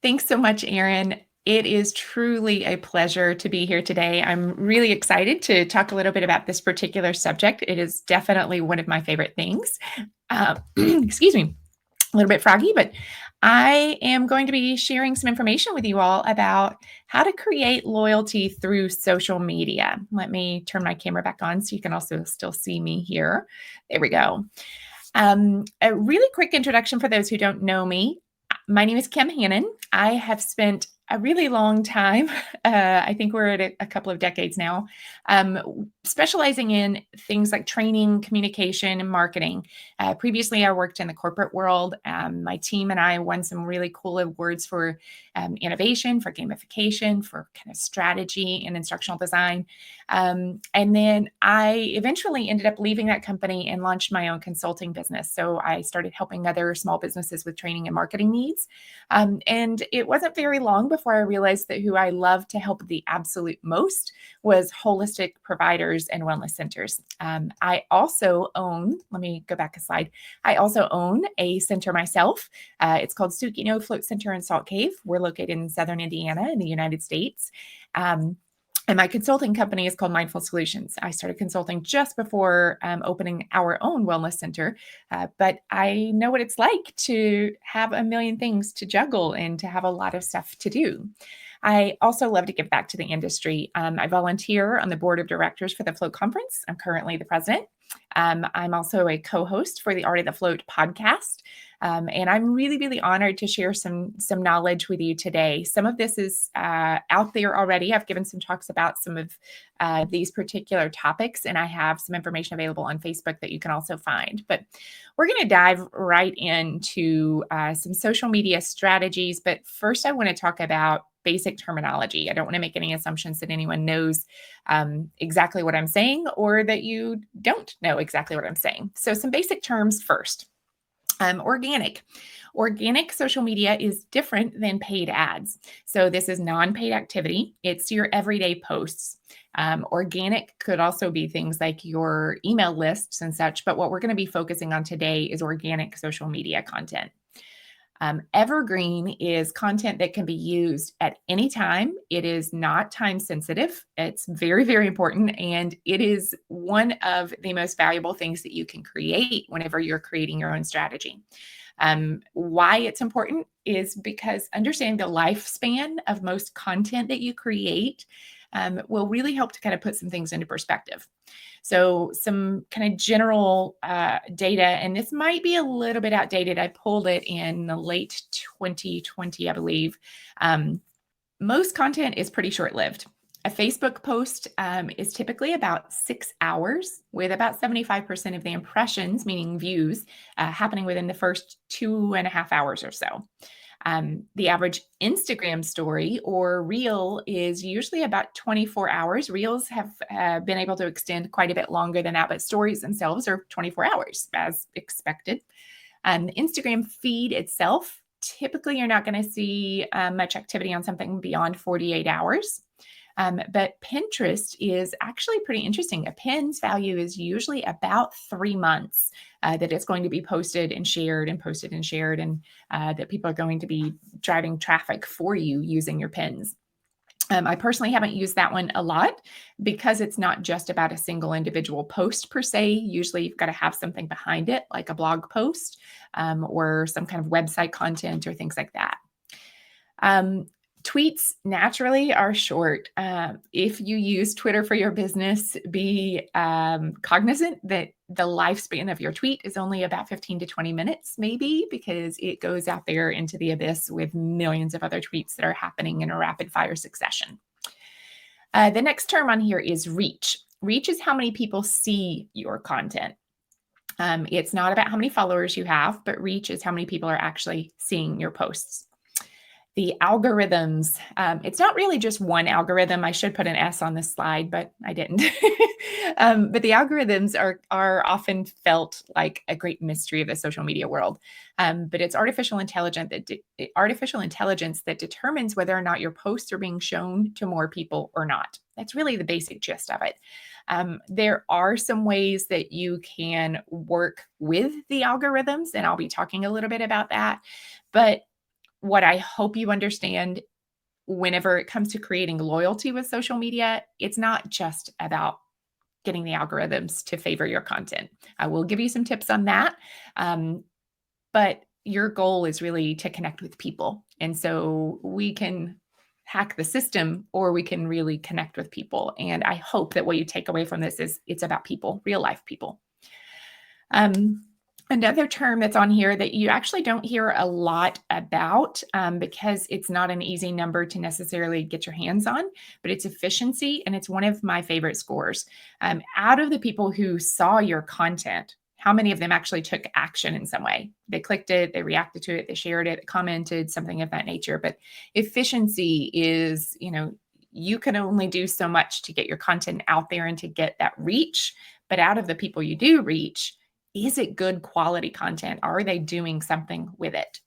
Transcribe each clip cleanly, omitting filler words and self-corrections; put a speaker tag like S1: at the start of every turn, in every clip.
S1: Thanks so much, Erin. It is truly a pleasure to be here today. I'm really excited to talk a little bit about this particular subject. It is definitely one of my favorite things. Excuse me, a little bit froggy, but I am going to be sharing some information with you all about how to create loyalty through social media. Let me turn my camera back on so you can also still see me here. There we go. A really quick introduction for those who don't know me. My name is Kim Hannan. I have spent a really long time, I think we're at a couple of decades now, specializing in things like training, communication, and marketing. Previously, I worked in the corporate world. My team and I won some really cool awards for innovation, for gamification, for kind of strategy and instructional design. And then I eventually ended up leaving that company and launched my own consulting business. So I started helping other small businesses with training and marketing needs. And it wasn't very long before I realized that who I loved to help the absolute most was holistic providers and wellness centers. I also own, let me go back a slide. I also own a center myself. It's called Sukino Float Center in Salt Cave. We're located in Southern Indiana in the United States. And my consulting company is called Mindful Solutions. I started consulting just before opening our own wellness center, but I know what it's like to have a million things to juggle and to have a lot of stuff to do. I also love to give back to the industry. I volunteer on the board of directors for the Float Conference. I'm currently the president. I'm also a co-host for the Art of the Float podcast. And I'm really, really honored to share some knowledge with you today. Some of this is out there already. I've given some talks about some of these particular topics, and I have some information available on Facebook that you can also find. But we're going to dive right into some social media strategies. But first, I want to talk about basic terminology. I don't want to make any assumptions that anyone knows exactly what I'm saying or that you don't know exactly what I'm saying. So some basic terms first. Organic. Organic social media is different than paid ads. So this is non-paid activity. It's your everyday posts. Organic could also be things like your email lists and such, but what we're going to be focusing on today is organic social media content. Evergreen is content that can be used at any time. It is not time sensitive. It's very, very important. And it is one of the most valuable things that you can create whenever you're creating your own strategy. Why it's important is because understanding the lifespan of most content that you create will really help to kind of put some things into perspective. So some kind of general data, and this might be a little bit outdated. I pulled it in the late 2020, I believe. Most content is pretty short-lived. A Facebook post is typically about 6 hours, with about 75% of the impressions, meaning views, happening within the first 2.5 hours or so. The average Instagram story or reel is usually about 24 hours. Reels have been able to extend quite a bit longer than that, but stories themselves are 24 hours as expected. The Instagram feed itself, typically you're not going to see much activity on something beyond 48 hours. But Pinterest is actually pretty interesting. A pin's value is usually about 3 months that it's going to be posted and shared and posted and shared, and that people are going to be driving traffic for you using your pins. I personally haven't used that one a lot because it's not just about a single individual post per se. Usually you've got to have something behind it, like a blog post or some kind of website content or things like that. Tweets naturally are short. If you use Twitter for your business, be cognizant that the lifespan of your tweet is only about 15 to 20 minutes, maybe, because it goes out there into the abyss with millions of other tweets that are happening in a rapid fire succession. The next term on here is reach. Reach is how many people see your content. It's not about how many followers you have, but reach is how many people are actually seeing your posts. The algorithms, it's not really just one algorithm. I should put an S on this slide, but I didn't. But the algorithms are often felt like a great mystery of the social media world. But it's artificial intelligence that determines whether or not your posts are being shown to more people or not. That's really the basic gist of it. There are some ways that you can work with the algorithms, and I'll be talking a little bit about that. But what I hope you understand whenever it comes to creating loyalty with social media, it's not just about getting the algorithms to favor your content. I will give you some tips on that. But your goal is really to connect with people. And so we can hack the system or we can really connect with people. And I hope that what you take away from this is it's about people, real life people. Another term that's on here that you actually don't hear a lot about because it's not an easy number to necessarily get your hands on, but it's efficiency. And it's one of my favorite scores. Out of the people who saw your content, how many of them actually took action in some way? They clicked it, they reacted to it, they shared it, commented, something of that nature. But efficiency is, you can only do so much to get your content out there and to get that reach. But out of the people you do reach, is it good quality content? Are they doing something with it?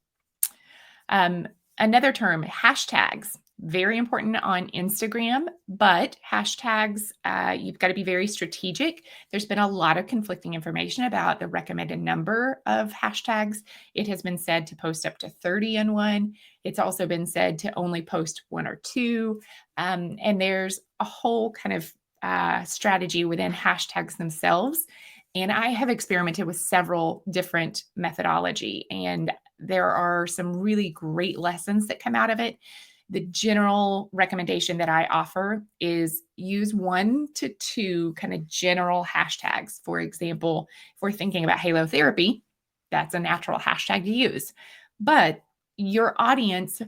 S1: Another term, hashtags. Very important on Instagram, but hashtags, you've got to be very strategic. There's been a lot of conflicting information about the recommended number of hashtags. It has been said to post up to 30 in one. It's also been said to only post one or two. And there's a whole kind of strategy within hashtags themselves. And I have experimented with several different methodology, and there are some really great lessons that come out of it. The general recommendation that I offer is use 1 to 2 kind of general hashtags. For example, if we're thinking about halotherapy, that's a natural hashtag to use. But your audience,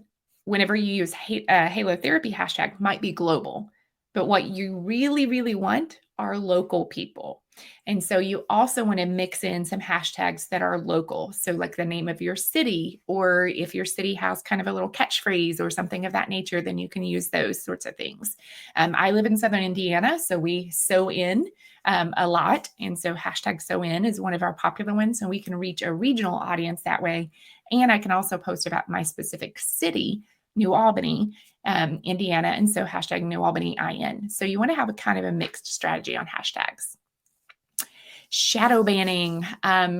S1: whenever you use halotherapy hashtag, might be global. But what you really, really want are local people. And so you also want to mix in some hashtags that are local. So like the name of your city, or if your city has kind of a little catchphrase or something of that nature, then you can use those sorts of things. I live in Southern Indiana, so we sew in a lot. And so hashtag sew in is one of our popular ones. And we can reach a regional audience that way. And I can also post about my specific city, New Albany, Indiana. And so hashtag New Albany IN. So you want to have a kind of a mixed strategy on hashtags. Shadow banning.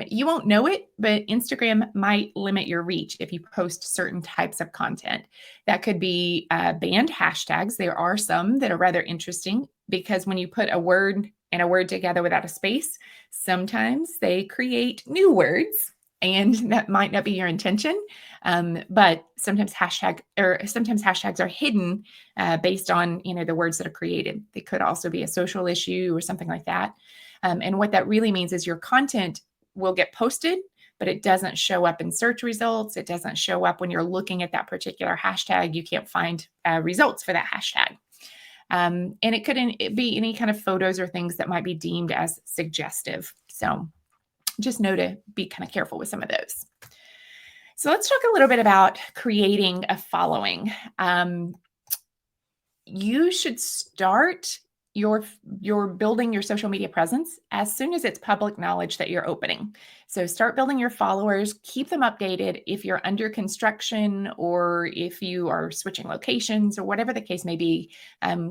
S1: You won't know it, but Instagram might limit your reach if you post certain types of content. That could be banned hashtags. There are some that are rather interesting because when you put a word and a word together without a space, sometimes they create new words, and that might not be your intention. But sometimes hashtags are hidden based on the words that are created. They could also be a social issue or something like that. And what that really means is your content will get posted, but it doesn't show up in search results. It doesn't show up when you're looking at that particular hashtag. You can't find results for that hashtag. And it couldn't be any kind of photos or things that might be deemed as suggestive. So just know to be kind of careful with some of those. So let's talk a little bit about creating a following. You should start your building your social media presence as soon as it's public knowledge that you're opening. So start building your followers, keep them updated. If you're under construction or if you are switching locations or whatever the case may be,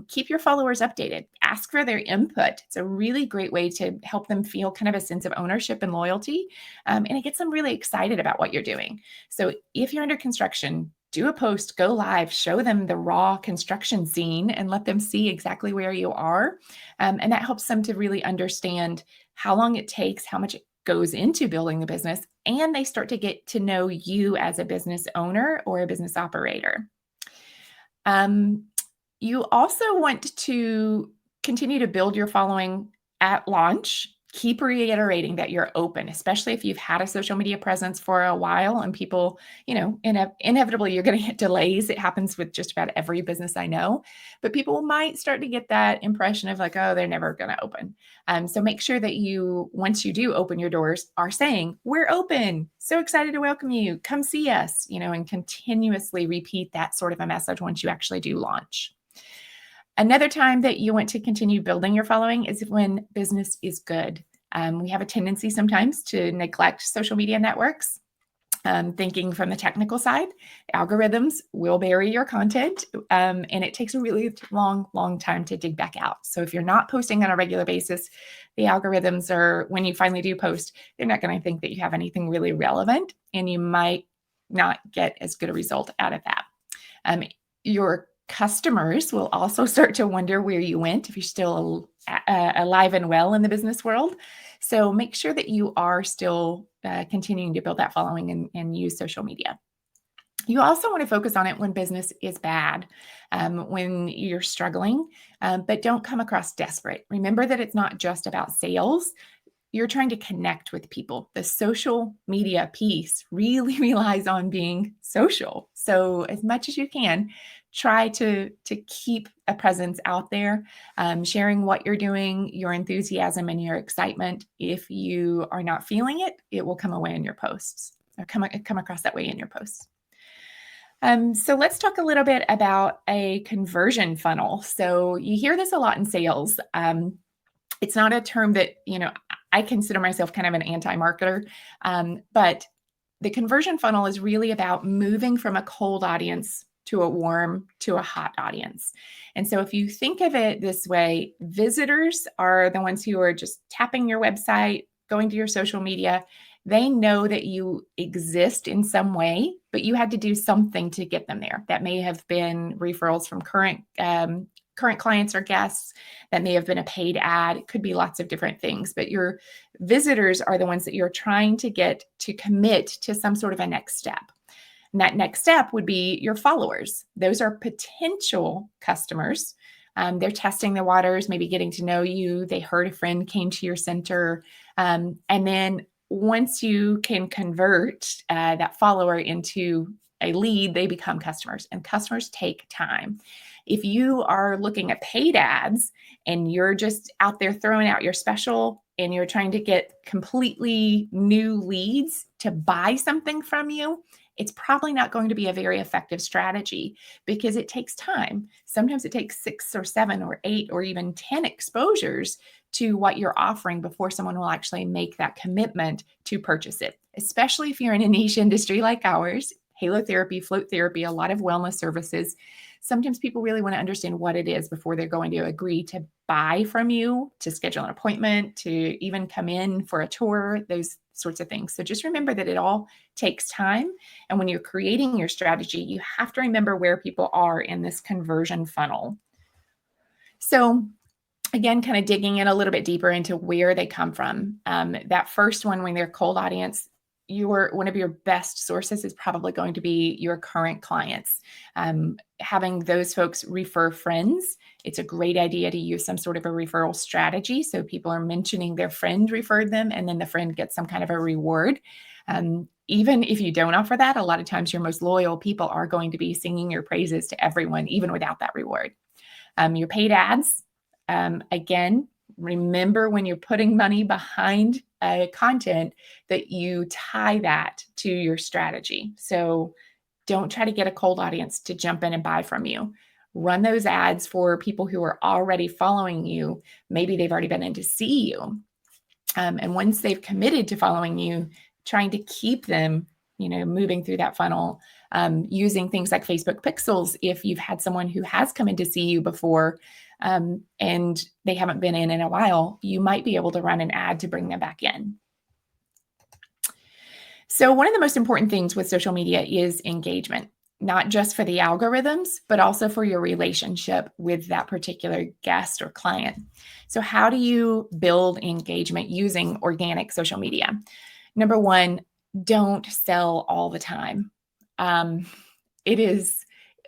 S1: keep your followers updated. Ask for their input. It's a really great way to help them feel kind of a sense of ownership and loyalty. And it gets them really excited about what you're doing. So if you're under construction, do a post, go live, show them the raw construction scene and let them see exactly where you are. And that helps them to really understand how long it takes, how much it goes into building the business, and they start to get to know you as a business owner or a business operator. You also want to continue to build your following at launch. Keep reiterating that you're open, especially if you've had a social media presence for a while and people, inevitably you're going to hit delays. It happens with just about every business I know, but people might start to get that impression of like, oh, they're never going to open. So make sure that you, once you do open your doors, are saying, we're open. So excited to welcome you. Come see us, and continuously repeat that sort of a message once you actually do launch. Another time that you want to continue building your following is when business is good. We have a tendency sometimes to neglect social media networks. Thinking from the technical side, algorithms will bury your content, and it takes a really long time to dig back out. So if you're not posting on a regular basis, the algorithms are, when you finally do post, they're not going to think that you have anything really relevant, and you might not get as good a result out of that. Your customers will also start to wonder where you went if you're still alive and well in the business world. So make sure that you are still continuing to build that following and use social media. You also want to focus on it when business is bad, when you're struggling, but don't come across desperate. Remember that it's not just about sales. You're trying to connect with people. The social media piece really relies on being social. So as much as you can, try to keep a presence out there, sharing what you're doing, your enthusiasm and your excitement. If you are not feeling it, it will come away in your posts or come across that way in your posts. So let's talk a little bit about a conversion funnel. So you hear this a lot in sales. It's not a term that, I consider myself kind of an anti-marketer, but the conversion funnel is really about moving from a cold audience to a warm to a hot audience. And so if you think of it this way, visitors are the ones who are just tapping your website, going to your social media. They know that you exist in some way, but you had to do something to get them there. That may have been referrals from current clients or guests. That may have been a paid ad. It could be lots of different things, but your visitors are the ones that you're trying to get to commit to some sort of a next step. And that next step would be your followers. Those are potential customers. They're testing the waters, maybe getting to know you. They heard a friend came to your center. And then once you can convert that follower into a lead, they become customers, and customers take time. If you are looking at paid ads and you're just out there throwing out your special and you're trying to get completely new leads to buy something from you, it's probably not going to be a very effective strategy because it takes time. Sometimes it takes 6 or 7 or 8 or even 10 exposures to what you're offering before someone will actually make that commitment to purchase it, especially if you're in a niche industry like ours, halotherapy, float therapy, a lot of wellness services. Sometimes people really want to understand what it is before they're going to agree to buy from you, to schedule an appointment, to even come in for a tour, those sorts of things. So just remember that it all takes time. And when you're creating your strategy, you have to remember where people are in this conversion funnel. So again, kind of digging in a little bit deeper into where they come from. That first one, when they're cold audience, one of your best sources is probably going to be your current clients. Having those folks refer friends, it's a great idea to use some sort of a referral strategy. So people are mentioning their friend referred them, and then the friend gets some kind of a reward. Even if you don't offer that, a lot of times your most loyal people are going to be singing your praises to everyone, even without that reward. Your paid ads, again, remember when you're putting money behind content that you tie that to your strategy. So don't try to get a cold audience to jump in and buy from you. Run those ads for people who are already following you. Maybe they've already been in to see you. And once they've committed to following you, trying to keep them, moving through that funnel, using things like Facebook Pixels. If you've had someone who has come in to see you before, and they haven't been in a while, you might be able to run an ad to bring them back in. So one of the most important things with social media is engagement, not just for the algorithms, but also for your relationship with that particular guest or client. So how do you build engagement using organic social media? Number one, don't sell all the time.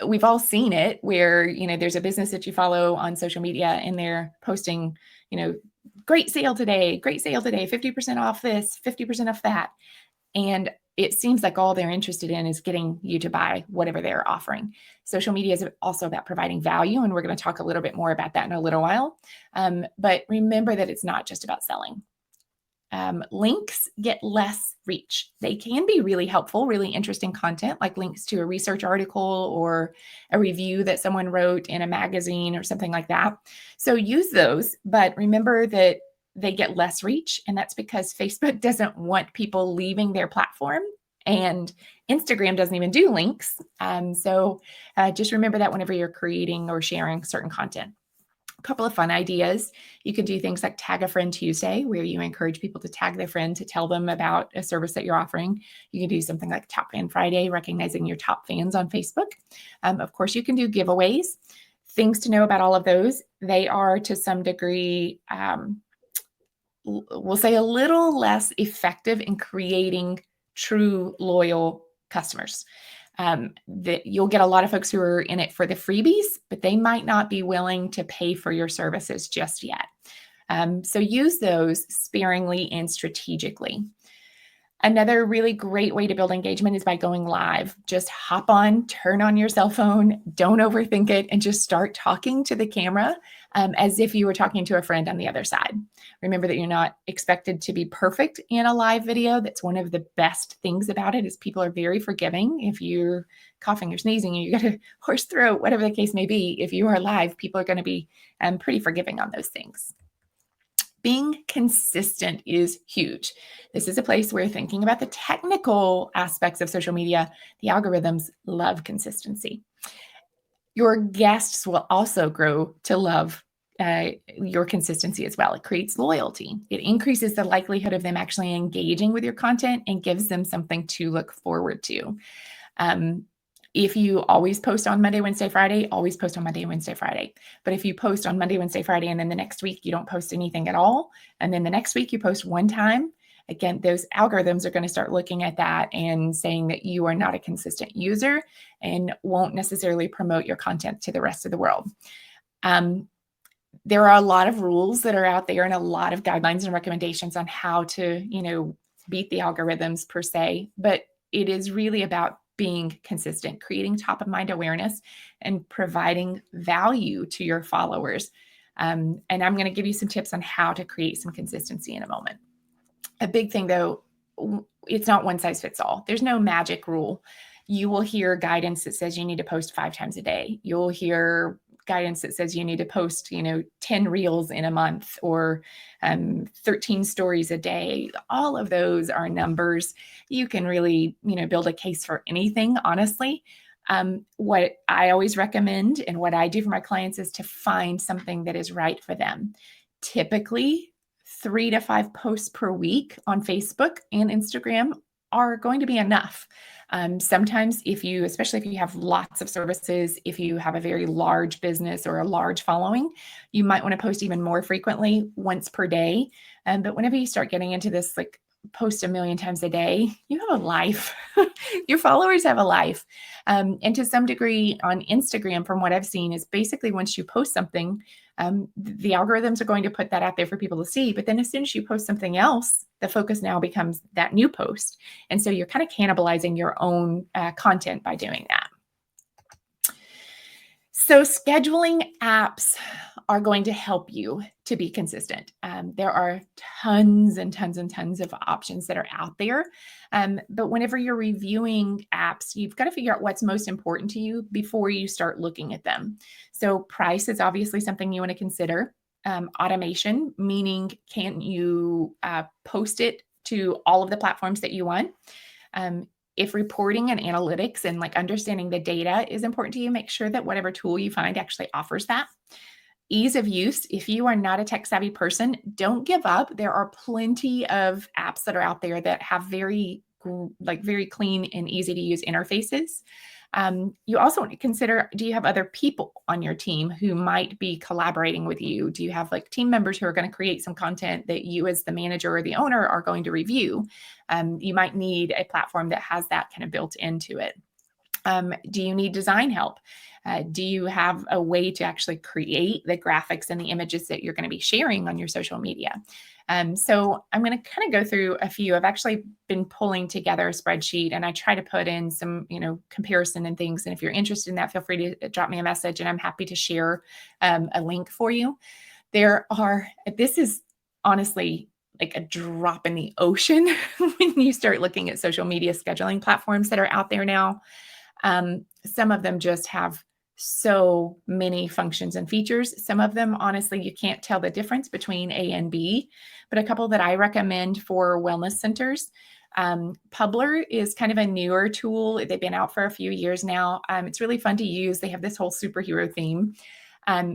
S1: We've all seen it where, there's a business that you follow on social media and they're posting, great sale today, 50% off this, 50% off that. And it seems like all they're interested in is getting you to buy whatever they're offering. Social media is also about providing value. And we're going to talk a little bit more about that in a little while. But remember that it's not just about selling. Links get less reach. They can be really helpful, really interesting content, like links to a research article or a review that someone wrote in a magazine or something like that. So use those, but remember that they get less reach. And that's because Facebook doesn't want people leaving their platform, and Instagram doesn't even do links. So just remember that whenever you're creating or sharing certain content. couple of fun ideas. You could do things like Tag a Friend Tuesday, where you encourage people to tag their friend to tell them about a service that you're offering. You can do something like Top Fan Friday, recognizing your top fans on Facebook. Of course, you can do giveaways. Things to know about all of those: they are to some degree, we'll say, a little less effective in creating true loyal customers. That you'll get a lot of folks who are in it for the freebies, but they might not be willing to pay for your services just yet. So use those sparingly and strategically. Another really great way to build engagement is by going live. Just hop on, turn on your cell phone, don't overthink it, and just start talking to the camera as if you were talking to a friend on the other side. Remember that you're not expected to be perfect in a live video. That's one of the best things about it, is people are very forgiving. If you're coughing or sneezing and you got a hoarse throat, whatever the case may be, if you are live, people are going to be pretty forgiving on those things. Being consistent is huge. This is a place where, thinking about the technical aspects of social media, the algorithms love consistency. Your guests will also grow to love your consistency as well. It creates loyalty. It increases the likelihood of them actually engaging with your content and gives them something to look forward to. If you always post on Monday, Wednesday, Friday, always post on Monday, Wednesday, Friday. But if you post on Monday, Wednesday, Friday, and then the next week you don't post anything at all, and then the next week you post one time, again, those algorithms are going to start looking at that and saying that you are not a consistent user and won't necessarily promote your content to the rest of the world. There are a lot of rules that are out there and a lot of guidelines and recommendations on how to, beat the algorithms per se, but it is really about being consistent, creating top of mind awareness, and providing value to your followers. And I'm going to give you some tips on how to create some consistency in a moment. A big thing, though, it's not one size fits all. There's no magic rule. You will hear guidance that says you need to post 5 times a day. You'll hear guidance that says you need to post, 10 reels in a month, or 13 stories a day. All of those are numbers. You can really, build a case for anything, honestly. What I always recommend and what I do for my clients is to find something that is right for them. Typically, 3 to 5 posts per week on Facebook and Instagram are going to be enough. Sometimes especially if you have lots of services, if you have a very large business or a large following, you might want to post even more frequently, once per day. But whenever you start getting into this, like, post 1 million times a day, you have a life. Your followers have a life. And to some degree on Instagram, from what I've seen, is basically once you post something, the algorithms are going to put that out there for people to see. But then as soon as you post something else, the focus now becomes that new post. And so you're kind of cannibalizing your own content by doing that. So scheduling apps are going to help you to be consistent. There are tons and tons and tons of options that are out there. But whenever you're reviewing apps, you've got to figure out what's most important to you before you start looking at them. So price is obviously something you want to consider. Automation, meaning can you post it to all of the platforms that you want? If reporting and analytics and understanding the data is important to you, make sure that whatever tool you find actually offers that. Ease of use. If you are not a tech savvy person, don't give up. There are plenty of apps that are out there that have very clean and easy to use interfaces. You also want to consider, do you have other people on your team who might be collaborating with you? Do you have team members who are going to create some content that you as the manager or the owner are going to review? You might need a platform that has that kind of built into it. Do you need design help? Do you have a way to actually create the graphics and the images that you're going to be sharing on your social media? So I'm going to kind of go through a few. I've actually been pulling together a spreadsheet, and I try to put in some, comparison and things. And if you're interested in that, feel free to drop me a message, and I'm happy to share a link for you. This is honestly like a drop in the ocean when you start looking at social media scheduling platforms that are out there now. Some of them just have so many functions and features. Some of them, honestly, you can't tell the difference between A and B, but a couple that I recommend for wellness centers. Publer is kind of a newer tool. They've been out for a few years now. It's really fun to use. They have this whole superhero theme.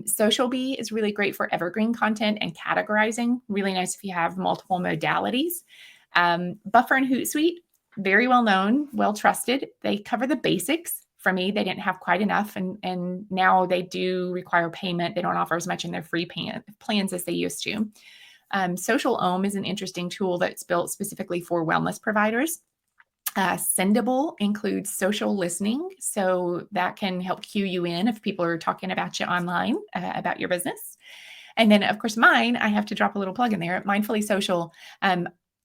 S1: Social Bee is really great for evergreen content and categorizing. Really nice if you have multiple modalities. Buffer and Hootsuite, very well known, well trusted. They cover the basics. For me, they didn't have quite enough, and now they do require payment. They don't offer as much in their free plans as they used to. Social Ohm is an interesting tool that's built specifically for wellness providers. Sendable includes social listening, so that can help cue you in if people are talking about you online, about your business. And then, of course, mine, I have to drop a little plug in there. Mindfully Social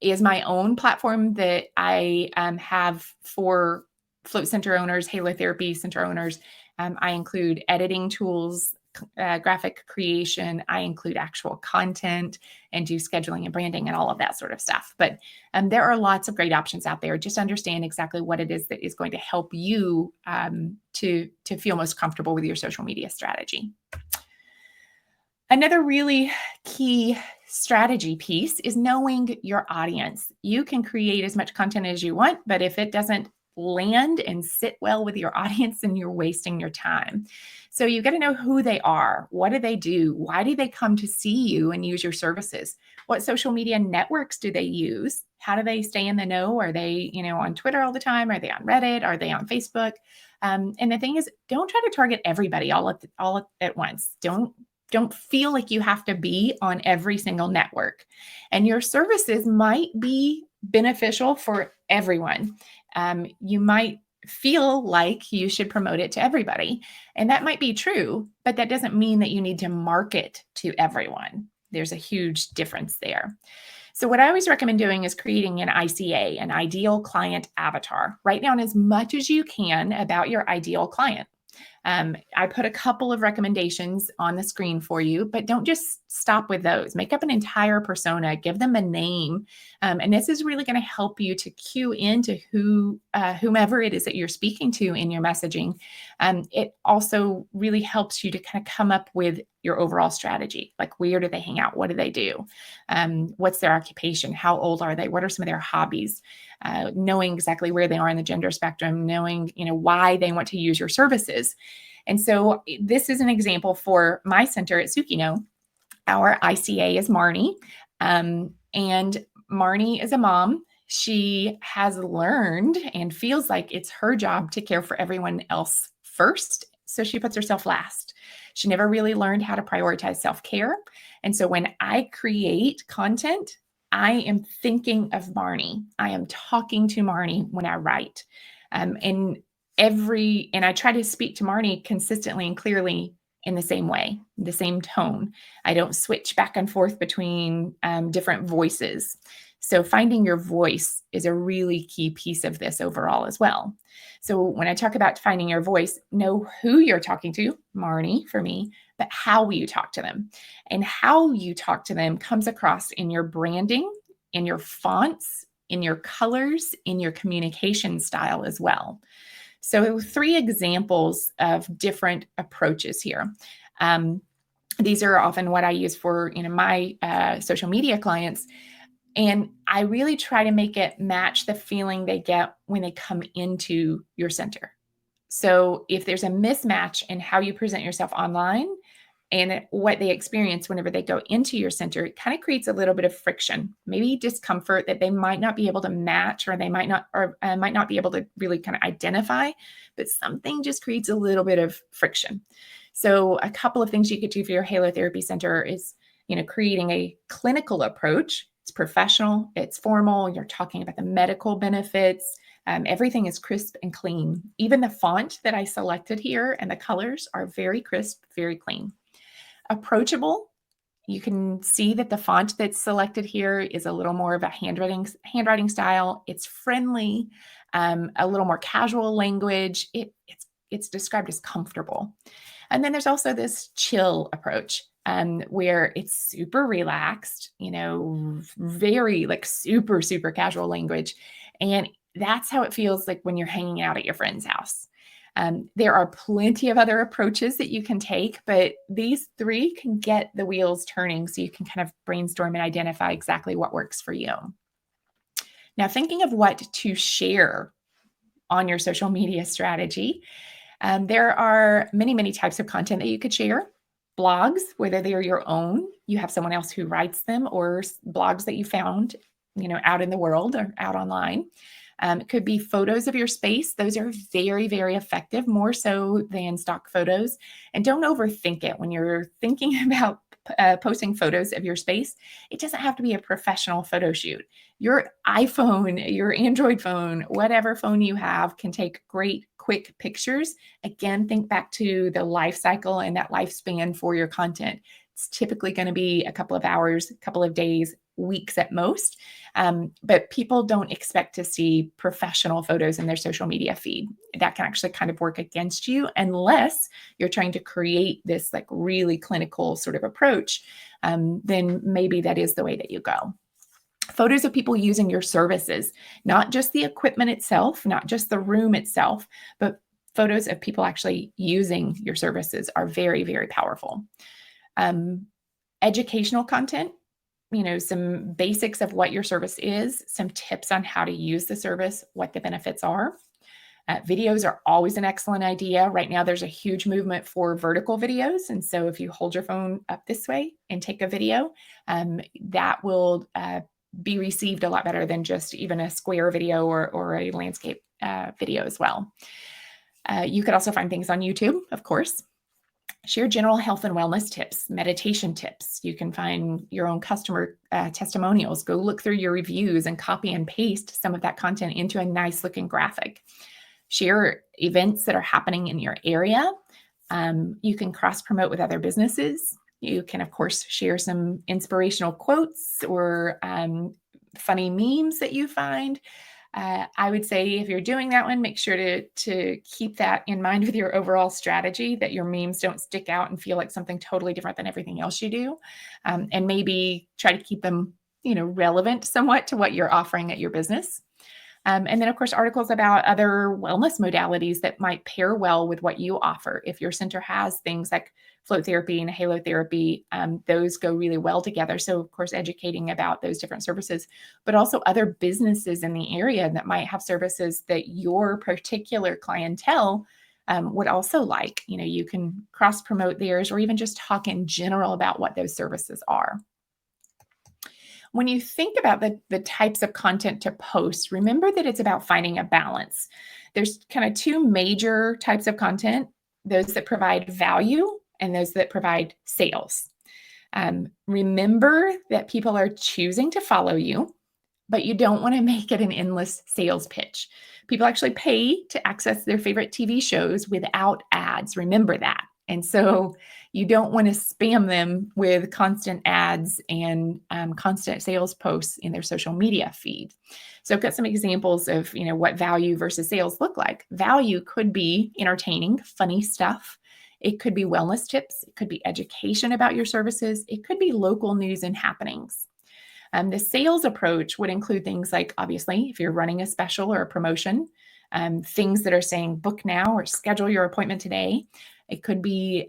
S1: is my own platform that I have for float center owners, halotherapy center owners. I include editing tools, graphic creation. I include actual content and do scheduling and branding and all of that sort of stuff. But there are lots of great options out there. Just understand exactly what it is that is going to help you to feel most comfortable with your social media strategy. Another really key strategy piece is knowing your audience. You can create as much content as you want, but if it doesn't land and sit well with your audience, then you're wasting your time. So you got to know who they are. What do they do? Why do they come to see you and use your services? What social media networks do they use? How do they stay in the know? Are they, on Twitter all the time? Are they on Reddit? Are they on Facebook? And the thing is, don't try to target everybody all at once. Don't feel like you have to be on every single network. And your services might be beneficial for everyone. You might feel like you should promote it to everybody. And that might be true, but that doesn't mean that you need to market to everyone. There's a huge difference there. So what I always recommend doing is creating an ICA, an ideal client avatar. Write down as much as you can about your ideal client. I put a couple of recommendations on the screen for you, but don't just stop with those. Make up an entire persona, give them a name. And this is really going to help you to cue into whomever it is that you're speaking to in your messaging. It also really helps you to kind of come up with your overall strategy. Like, where do they hang out? What do they do? What's their occupation? How old are they? What are some of their hobbies? Knowing exactly where they are in the gender spectrum, knowing, why they want to use your services. And so this is an example for my center at Tsukino. Our ICA is Marnie. And Marnie is a mom. She has learned and feels like it's her job to care for everyone else first. So she puts herself last. She never really learned how to prioritize self-care. And so when I create content, I am thinking of Marnie. I am talking to Marnie when I write. And I try to speak to Marnie consistently and clearly in the same way, the same tone. I don't switch back and forth between different voices. So finding your voice is a really key piece of this overall as well. So when I talk about finding your voice, know who you're talking to, Marnie for me, but how will you talk to them? And how you talk to them comes across in your branding, in your fonts, in your colors, in your communication style as well. So 3 examples of different approaches here. These are often what I use for my social media clients. And I really try to make it match the feeling they get when they come into your center. So if there's a mismatch in how you present yourself online and what they experience whenever they go into your center, it kind of creates a little bit of friction, maybe discomfort that they might not be able to match, or they might not be able to really kind of identify, but something just creates a little bit of friction. So a couple of things you could do for your halotherapy center is, creating a clinical approach. It's professional, it's formal, you're talking about the medical benefits. Everything is crisp and clean. Even the font that I selected here and the colors are very crisp, very clean. Approachable. You can see that the font that's selected here is a little more of a handwriting style. It's friendly, a little more casual language. It's described as comfortable. And then there's also this chill approach, where it's super relaxed, very like super, super casual language. And that's how it feels like when you're hanging out at your friend's house. There are plenty of other approaches that you can take, but these 3 can get the wheels turning so you can kind of brainstorm and identify exactly what works for you. Now, thinking of what to share on your social media strategy, there are many, many types of content that you could share. Blogs, whether they're your own, you have someone else who writes them, or blogs that you found, out in the world or out online. It could be photos of your space. Those are very, very effective, more so than stock photos. And don't overthink it when you're thinking about posting photos of your space. It doesn't have to be a professional photo shoot. Your iPhone, your Android phone, whatever phone you have can take great, quick pictures. Again, think back to the life cycle and that lifespan for your content. It's typically going to be a couple of hours, a couple of days, weeks at most. But people don't expect to see professional photos in their social media feed. That can actually kind of work against you unless you're trying to create this like really clinical sort of approach. Then maybe that is the way that you go. Photos of people using your services, not just the equipment itself, not just the room itself, but photos of people actually using your services are very, very powerful. Educational content, some basics of what your service is, some tips on how to use the service, what the benefits are. Videos are always an excellent idea. Right now, there's a huge movement for vertical videos. And so if you hold your phone up this way and take a video, that will be received a lot better than just even a square video or a landscape video as well. You could also find things on YouTube, of course. Share general health and wellness tips, meditation tips. You can find your own customer testimonials. Go look through your reviews and copy and paste some of that content into a nice looking graphic. Share events that are happening in your area. You can cross promote with other businesses. You can, of course, share some inspirational quotes or funny memes that you find. I would say if you're doing that one, make sure to keep that in mind with your overall strategy, that your memes don't stick out and feel like something totally different than everything else you do. And maybe try to keep them, relevant somewhat to what you're offering at your business. And then, of course, articles about other wellness modalities that might pair well with what you offer. If your center has things like float therapy and halotherapy, those go really well together. So, of course, educating about those different services, but also other businesses in the area that might have services that your particular clientele would also like. You can cross promote theirs or even just talk in general about what those services are. When you think about the types of content to post, remember that it's about finding a balance. There's kind of two major types of content, those that provide value and those that provide sales. Remember that people are choosing to follow you, but you don't want to make it an endless sales pitch. People actually pay to access their favorite TV shows without ads. Remember that. And so you don't want to spam them with constant ads and constant sales posts in their social media feed. So I've got some examples of, what value versus sales look like. Value could be entertaining, funny stuff. It could be wellness tips. It could be education about your services. It could be local news and happenings. The sales approach would include things like, obviously, if you're running a special or a promotion, things that are saying book now or schedule your appointment today. It could be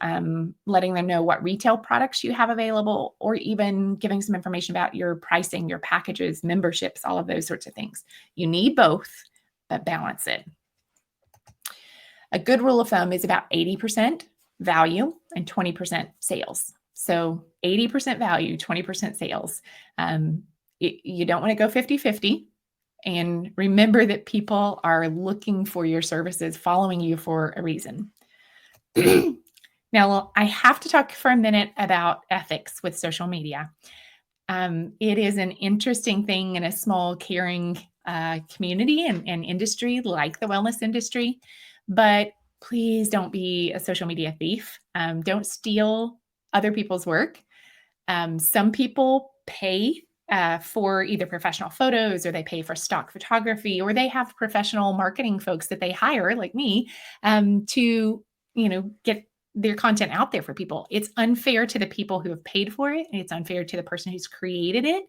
S1: letting them know what retail products you have available, or even giving some information about your pricing, your packages, memberships, all of those sorts of things. You need both, but balance it. A good rule of thumb is about 80% value and 20% sales. So 80% value, 20% sales. You don't want to go 50-50. And remember that people are looking for your services, following you for a reason. Now, I have to talk for a minute about ethics with social media. It is an interesting thing in a small, caring community and industry like the wellness industry, but please don't be a social media thief. Don't steal other people's work. Some people pay for either professional photos, or they pay for stock photography, or they have professional marketing folks that they hire, like me, to get their content out there for people. It's unfair to the people who have paid for it, and it's unfair to the person who's created it.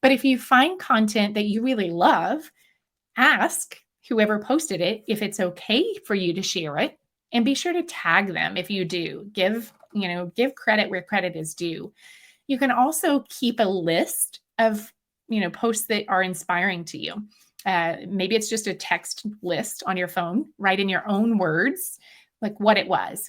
S1: But if you find content that you really love, ask whoever posted it if it's okay for you to share it, and be sure to tag them if you do. Give credit where credit is due. You can also keep a list of posts that are inspiring to you. Maybe it's just a text list on your phone. Write in your own words like what it was,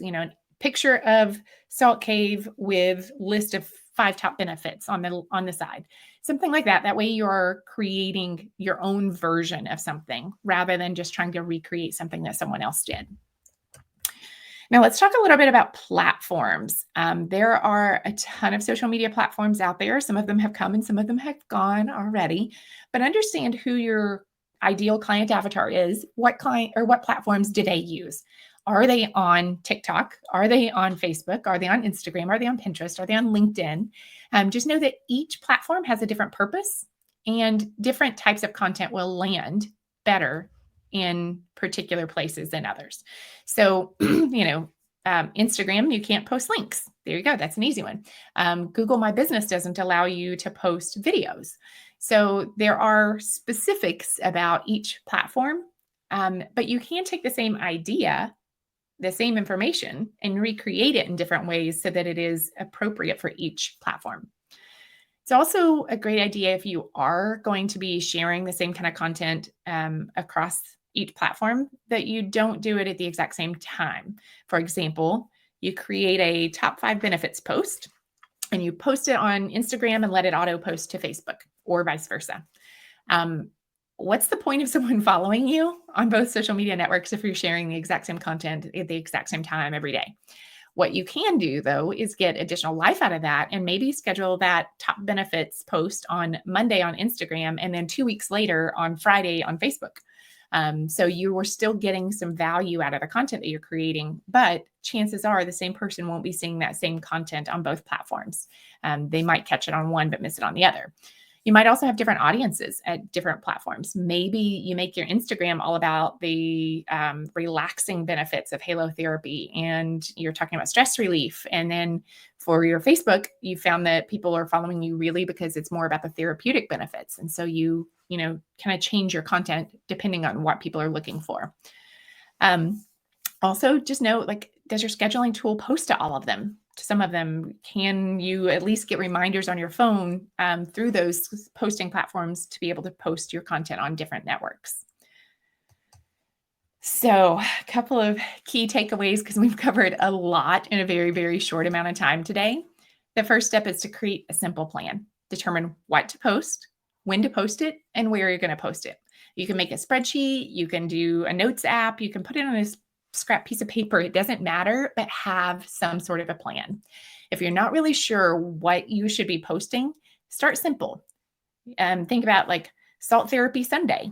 S1: picture of Salt Cave with list of 5 top benefits on the side. Something like that. That way you're creating your own version of something rather than just trying to recreate something that someone else did. Now, let's talk a little bit about platforms. There are a ton of social media platforms out there. Some of them have come and some of them have gone already. But understand who your ideal client avatar is. What client or what platforms do they use? Are they on TikTok? Are they on Facebook? Are they on Instagram? Are they on Pinterest? Are they on LinkedIn? Just know that each platform has a different purpose and different types of content will land better in particular places than others. So, Instagram, you can't post links. There you go. That's an easy one. Google My Business doesn't allow you to post videos. So there are specifics about each platform, but you can take the same idea, the same information, and recreate it in different ways so that it is appropriate for each platform. It's also a great idea if you are going to be sharing the same kind of content across each platform that you don't do it at the exact same time. For example, you create a top 5 benefits post and you post it on Instagram and let it auto post to Facebook or vice versa. What's the point of someone following you on both social media networks if you're sharing the exact same content at the exact same time every day? What you can do, though, is get additional life out of that and maybe schedule that top benefits post on Monday on Instagram and then 2 weeks later on Friday on Facebook. So you were still getting some value out of the content that you're creating, but chances are the same person won't be seeing that same content on both platforms. They might catch it on one, but miss it on the other. You might also have different audiences at different platforms. Maybe you make your Instagram all about the relaxing benefits of halotherapy and you're talking about stress relief. And then for your Facebook, you found that people are following you really because it's more about the therapeutic benefits. And so you kind of change your content depending on what people are looking for. Also, just know, does your scheduling tool post to all of them? To some of them, can you at least get reminders on your phone through those posting platforms to be able to post your content on different networks? So a couple of key takeaways, because we've covered a lot in a very, very short amount of time today. The first step is to create a simple plan. Determine what to post, when to post it, and where you're going to post it. You can make a spreadsheet. You can do a notes app. You can put it on a scrap piece of paper. It doesn't matter, but have some sort of a plan. If you're not really sure what you should be posting, start simple. Think about Salt Therapy Sunday,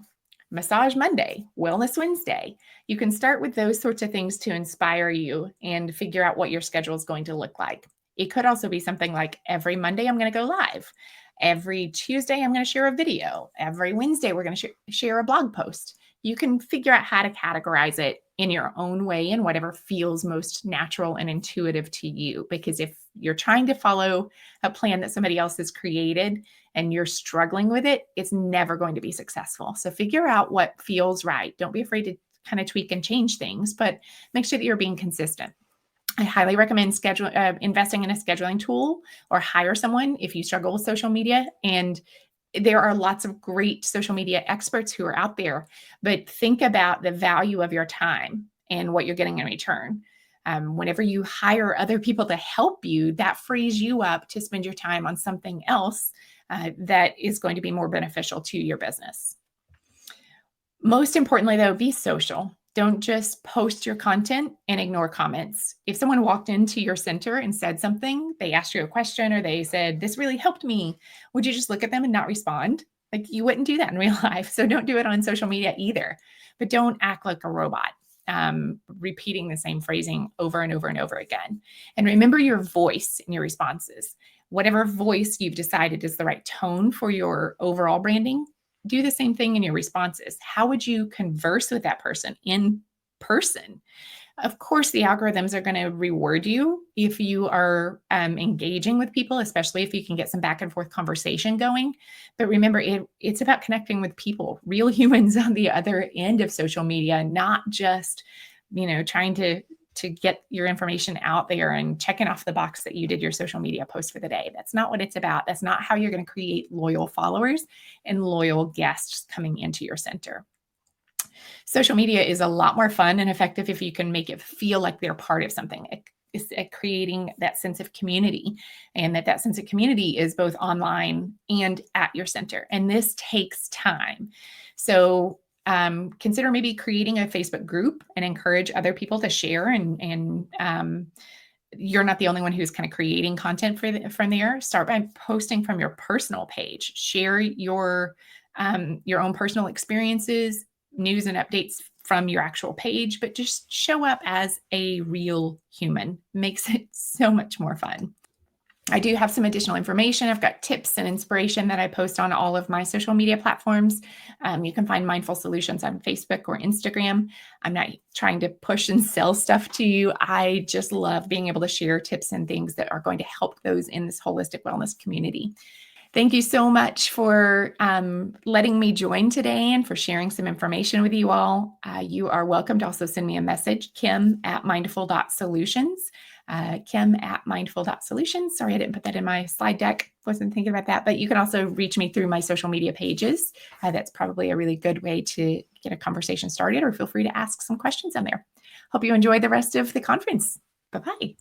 S1: Massage Monday, Wellness Wednesday. You can start with those sorts of things to inspire you and figure out what your schedule is going to look like. It could also be something like every Monday I'm going to go live. Every Tuesday I'm going to share a video. Every Wednesday we're going to share a blog post. You can figure out how to categorize it in your own way and whatever feels most natural and intuitive to you. Because if you're trying to follow a plan that somebody else has created and you're struggling with it, it's never going to be successful. So figure out what feels right. Don't be afraid to kind of tweak and change things, but make sure that you're being consistent. I highly recommend investing in a scheduling tool or hire someone if you struggle with social media. And there are lots of great social media experts who are out there, but think about the value of your time and what you're getting in return. Whenever you hire other people to help you, that frees you up to spend your time on something else that is going to be more beneficial to your business. Most importantly, though, be social. Don't just post your content and ignore comments. If someone walked into your center and said something, they asked you a question or they said, "This really helped me," would you just look at them and not respond? You wouldn't do that in real life. So don't do it on social media either. But don't act like a robot, repeating the same phrasing over and over and over again. And remember your voice in your responses. Whatever voice you've decided is the right tone for your overall branding, do the same thing in your responses. How would you converse with that person in person? Of course, the algorithms are going to reward you if you are engaging with people, especially if you can get some back and forth conversation going. But remember, it's about connecting with people, real humans on the other end of social media, not just, trying to get your information out there and checking off the box that you did your social media post for the day. That's not what it's about. That's not how you're going to create loyal followers and loyal guests coming into your center. Social media is a lot more fun and effective if you can make it feel like they're part of something. is at creating that sense of community, and that sense of community is both online and at your center. And this takes time. So consider maybe creating a Facebook group and encourage other people to share, and you're not the only one who's kind of creating content from there. Start by posting from your personal page. Share your own personal experiences, news and updates from your actual page, but just show up as a real human. Makes it so much more fun. I do have some additional information. I've got tips and inspiration that I post on all of my social media platforms. You can find Mindful Solutions on Facebook or Instagram. I'm not trying to push and sell stuff to you. I just love being able to share tips and things that are going to help those in this holistic wellness community. Thank you so much for letting me join today and for sharing some information with you all. You are welcome to also send me a message, Kim@mindful.solutions. Kim@mindful.solutions. Sorry, I didn't put that in my slide deck. Wasn't thinking about that, but you can also reach me through my social media pages. That's probably a really good way to get a conversation started, or feel free to ask some questions on there. Hope you enjoy the rest of the conference. Bye-bye.